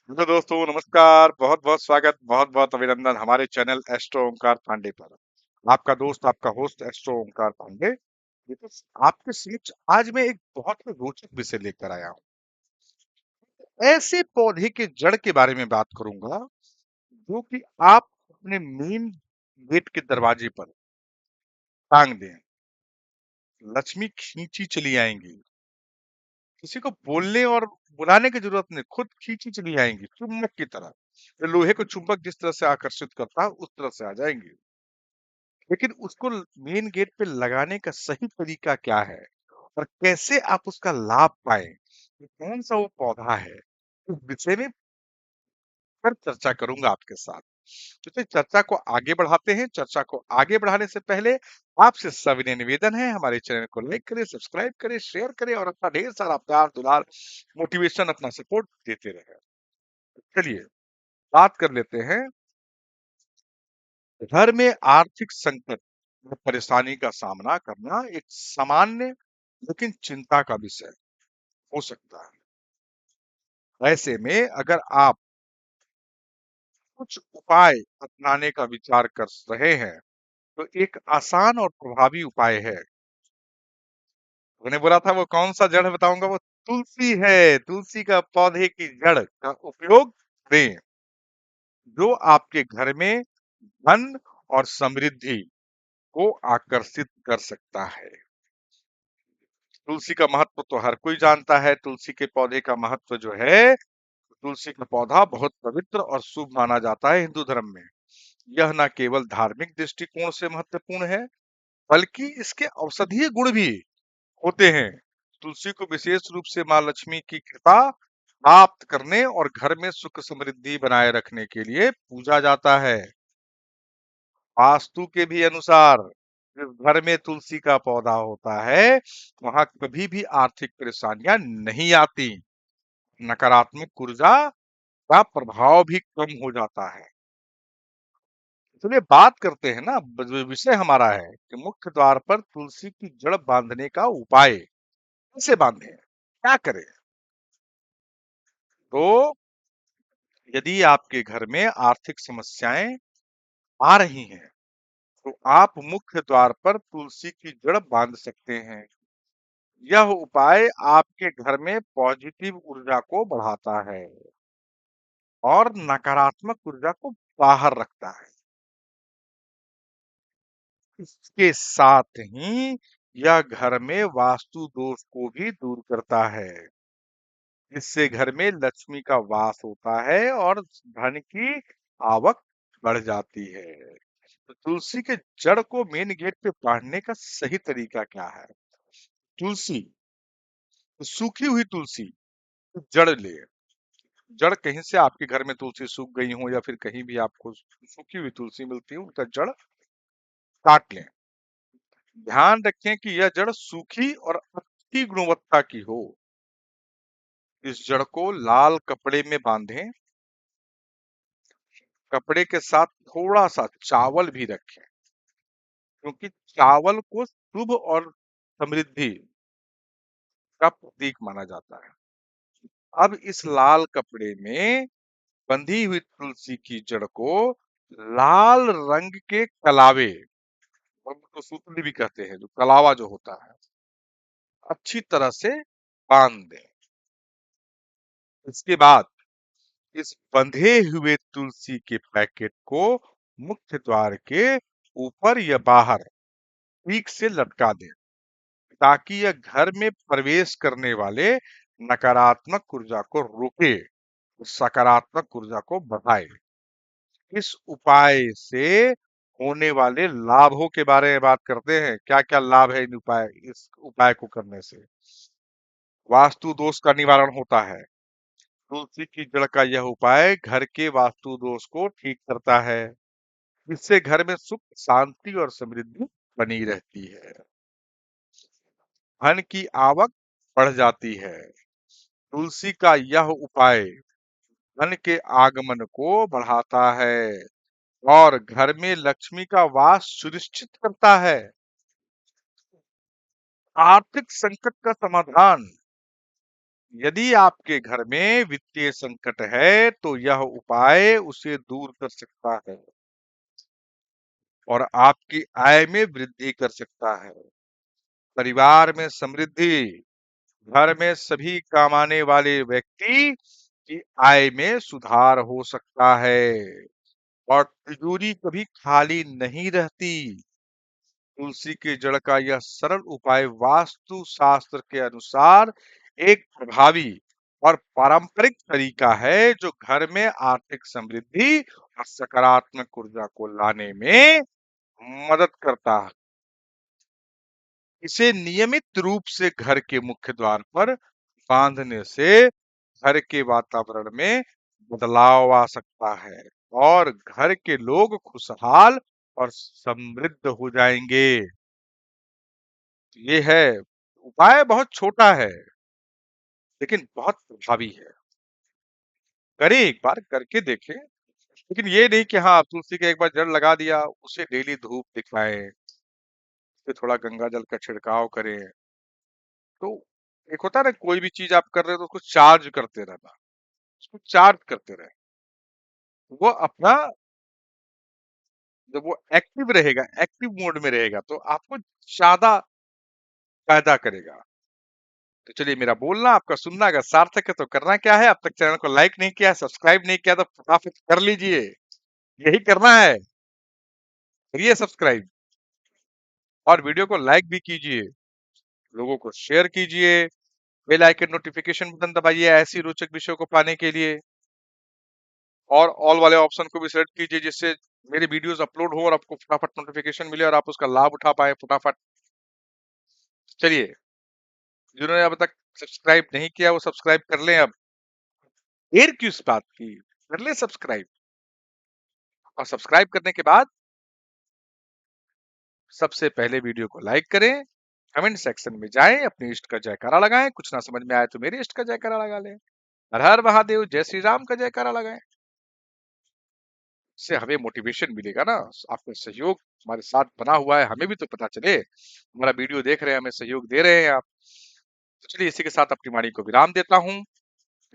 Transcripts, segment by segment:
Hello दोस्तों, नमस्कार। बहुत-बहुत स्वागत, बहुत-बहुत अभिनंदन हमारे चैनल एस्ट्रो ओमकार पांडे पर। आपका दोस्त, आपका होस्ट एस्ट्रो ओमकार पांडे। देखिए, आपके समक्ष आज मैं एक बहुत ही रोचक विषय लेकर आया हूँ। ऐसे पौधे के जड़ के बारे में बात करूंगा जो कि आप अपने मेन गेट के दरवाजे पर टांग दें। लक्ष्मी खींची चली आएंगी। किसी को बोलने और बुलाने की जरूरत नहीं, खुद खींची चली आएंगी चुम्बक की तरह। ये लोहे को चुंबक जिस तरह से आकर्षित करता है उस तरह से आ जाएंगी। लेकिन उसको मेन गेट पे लगाने का सही तरीका क्या है और कैसे आप उसका लाभ पाएं, ये कौन सा वो पौधा है, इस विषय में पर चर्चा करूंगा आपके साथ। तो चलिए चर्चा को आगे बढ़ाते हैं। चर्चा को आगे बढ़ाने से पहले आपसे सविनय निवेदन है, हमारे चैनल को लाइक करें, सब्सक्राइब करें, शेयर करें और अपना ढेर सारा प्यार दुलार मोटिवेशन अपना सपोर्ट देते रहे। चलिए बात कर लेते हैं। घर में आर्थिक संकट या परेशानी का सामना करना एक सामान्य लेकिन चिंता का विषय हो सकता है। ऐसे में अगर आप कुछ उपाय अपनाने का विचार कर रहे हैं तो एक आसान और प्रभावी उपाय है। मैंने बोला था वो कौन सा जड़ बताऊंगा, वो तुलसी है। तुलसी का पौधे की जड़ का उपयोग करें जो आपके घर में धन और समृद्धि को आकर्षित कर सकता है। तुलसी का महत्व तो हर कोई जानता है। तुलसी के पौधे का महत्व जो है, तुलसी का पौधा बहुत पवित्र और शुभ माना जाता है हिंदू धर्म में। यह न केवल धार्मिक दृष्टिकोण से महत्वपूर्ण है बल्कि इसके औषधीय गुण भी होते हैं। तुलसी को विशेष रूप से माँ लक्ष्मी की कृपा प्राप्त करने और घर में सुख समृद्धि बनाए रखने के लिए पूजा जाता है। वास्तु के भी अनुसार जिस घर में तुलसी का पौधा होता है वहां कभी भी आर्थिक परेशानियां नहीं आती। नकारात्मक ऊर्जा का प्रभाव भी कम हो जाता है। चलिए बात करते हैं ना, विषय हमारा है कि मुख्य द्वार पर तुलसी की जड़ बांधने का उपाय कैसे बांधे, क्या करें। तो यदि आपके घर में आर्थिक समस्याएं आ रही हैं तो आप मुख्य द्वार पर तुलसी की जड़ बांध सकते हैं। यह उपाय आपके घर में पॉजिटिव ऊर्जा को बढ़ाता है और नकारात्मक ऊर्जा को बाहर रखता है। इसके साथ ही यह घर में वास्तु दोष को भी दूर करता है जिससे घर में लक्ष्मी का वास होता है और धन की आवक बढ़ जाती है। तो तुलसी के जड़ को मेन गेट पे बांधने का सही तरीका क्या है। तुलसी, सूखी हुई तुलसी जड़ ले। जड़ कहीं से आपके घर में तुलसी सूख गई हो या फिर कहीं भी आपको सूखी हुई तुलसी मिलती है, उनका जड़ काट लें। ध्यान रखें कि यह जड़ सूखी और अच्छी गुणवत्ता की हो। इस जड़ को लाल कपड़े में बांधें। कपड़े के साथ थोड़ा सा चावल भी रखें क्योंकि चावल को शुभ और समृद्धि का प्रतीक माना जाता है। अब इस लाल कपड़े में बंधी हुई तुलसी की जड़ को लाल रंग के कलावे, और उसको सूतली भी कहते हैं, जो कलावा जो होता है, अच्छी तरह से बांध दें। इसके बाद इस बंधे हुए तुलसी के पैकेट को मुख्य द्वार के ऊपर या बाहर ठीक से लटका दें ताकि यह घर में प्रवेश करने वाले नकारात्मक ऊर्जा को रोके और सकारात्मक ऊर्जा को बढ़ाए। इस उपाय से होने वाले लाभों के बारे में बात करते हैं। क्या क्या लाभ है इस उपाय को करने से। वास्तु दोष का निवारण होता है। तुलसी की जड़ का यह उपाय घर के वास्तु दोष को ठीक करता है। इससे घर में सुख, शांति और समृद्धि बनी रहती है। धन की आवक बढ़ जाती है। तुलसी का यह उपाय धन के आगमन को बढ़ाता है और घर में लक्ष्मी का वास सुनिश्चित करता है। आर्थिक संकट का समाधान यदि आपके घर में वित्तीय संकट है तो यह उपाय उसे दूर कर सकता है और आपकी आय में वृद्धि कर सकता है। परिवार में समृद्धि, घर में सभी कमाने वाले व्यक्ति की आय में सुधार हो सकता है और तिजोरी कभी खाली नहीं रहती। तुलसी के जड़ का यह सरल उपाय वास्तु शास्त्र के अनुसार एक प्रभावी और पारंपरिक तरीका है जो घर में आर्थिक समृद्धि और सकारात्मक ऊर्जा को लाने में मदद करता है। इसे नियमित रूप से घर के मुख्य द्वार पर बांधने से घर के वातावरण में बदलाव आ सकता है और घर के लोग खुशहाल और समृद्ध हो जाएंगे। ये है उपाय, बहुत छोटा है लेकिन बहुत प्रभावी है। करें, एक बार करके देखें। लेकिन ये नहीं कि हाँ तुलसी का एक बार जड़ लगा दिया, उसे डेली धूप दिखाएं, फिर थोड़ा गंगा जल का छिड़काव करें। तो एक होता है ना, कोई भी चीज आप कर रहे हो तो उसको चार्ज करते रहना, उसको चार्ज करते रहे। वो अपना, जब वो एक्टिव रहेगा, एक्टिव मोड में रहेगा तो आपको ज्यादा फायदा करेगा। तो चलिए, मेरा बोलना आपका सुनना अगर सार्थक है तो करना क्या है, अब तक चैनल को लाइक नहीं किया, सब्सक्राइब नहीं किया तो फटाफट कर लीजिए। यही करना है, करिए सब्सक्राइब और वीडियो को लाइक भी कीजिए, लोगों को शेयर कीजिए, बेल आइकन नोटिफिकेशन बटन दबाइए ऐसी रोचक विषयों को पाने के लिए, और ऑल वाले ऑप्शन को भी सेलेक्ट कीजिए जिससे मेरे वीडियोस अपलोड हो और आपको फटाफट नोटिफिकेशन मिले और आप उसका लाभ उठा पाए फटाफट। चलिए, जिन्होंने अब तक सब्सक्राइब नहीं किया वो सब्सक्राइब कर लें। अब देर क्यों इस बात की, कर ले सब्सक्राइब। और सब्सक्राइब करने के बाद सबसे पहले वीडियो को लाइक करें, कमेंट सेक्शन में जाएं, अपने इष्ट का जयकारा लगाएं, कुछ ना समझ में आए तो मेरे इष्ट का जयकारा लगा लें। हर हर महादेव, जय श्री राम का जयकारा लगाएं। इससे हमें मोटिवेशन मिलेगा ना, आपका सहयोग हमारे साथ बना हुआ है, हमें भी तो पता चले हमारा वीडियो देख रहे हैं, हमें सहयोग दे रहे हैं आप। तो चलिए, इसी के साथ अपनी वाणी को विराम देता हूँ।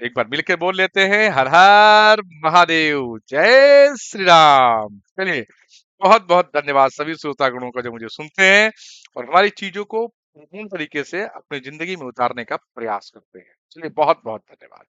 एक बार मिलकर बोल लेते हैं, हर हर महादेव, जय श्री राम। चलिए, बहुत बहुत धन्यवाद सभी श्रोतागणों का जो मुझे सुनते हैं और हमारी चीजों को पूर्ण तरीके से अपनी जिंदगी में उतारने का प्रयास करते हैं। चलिए, बहुत बहुत धन्यवाद।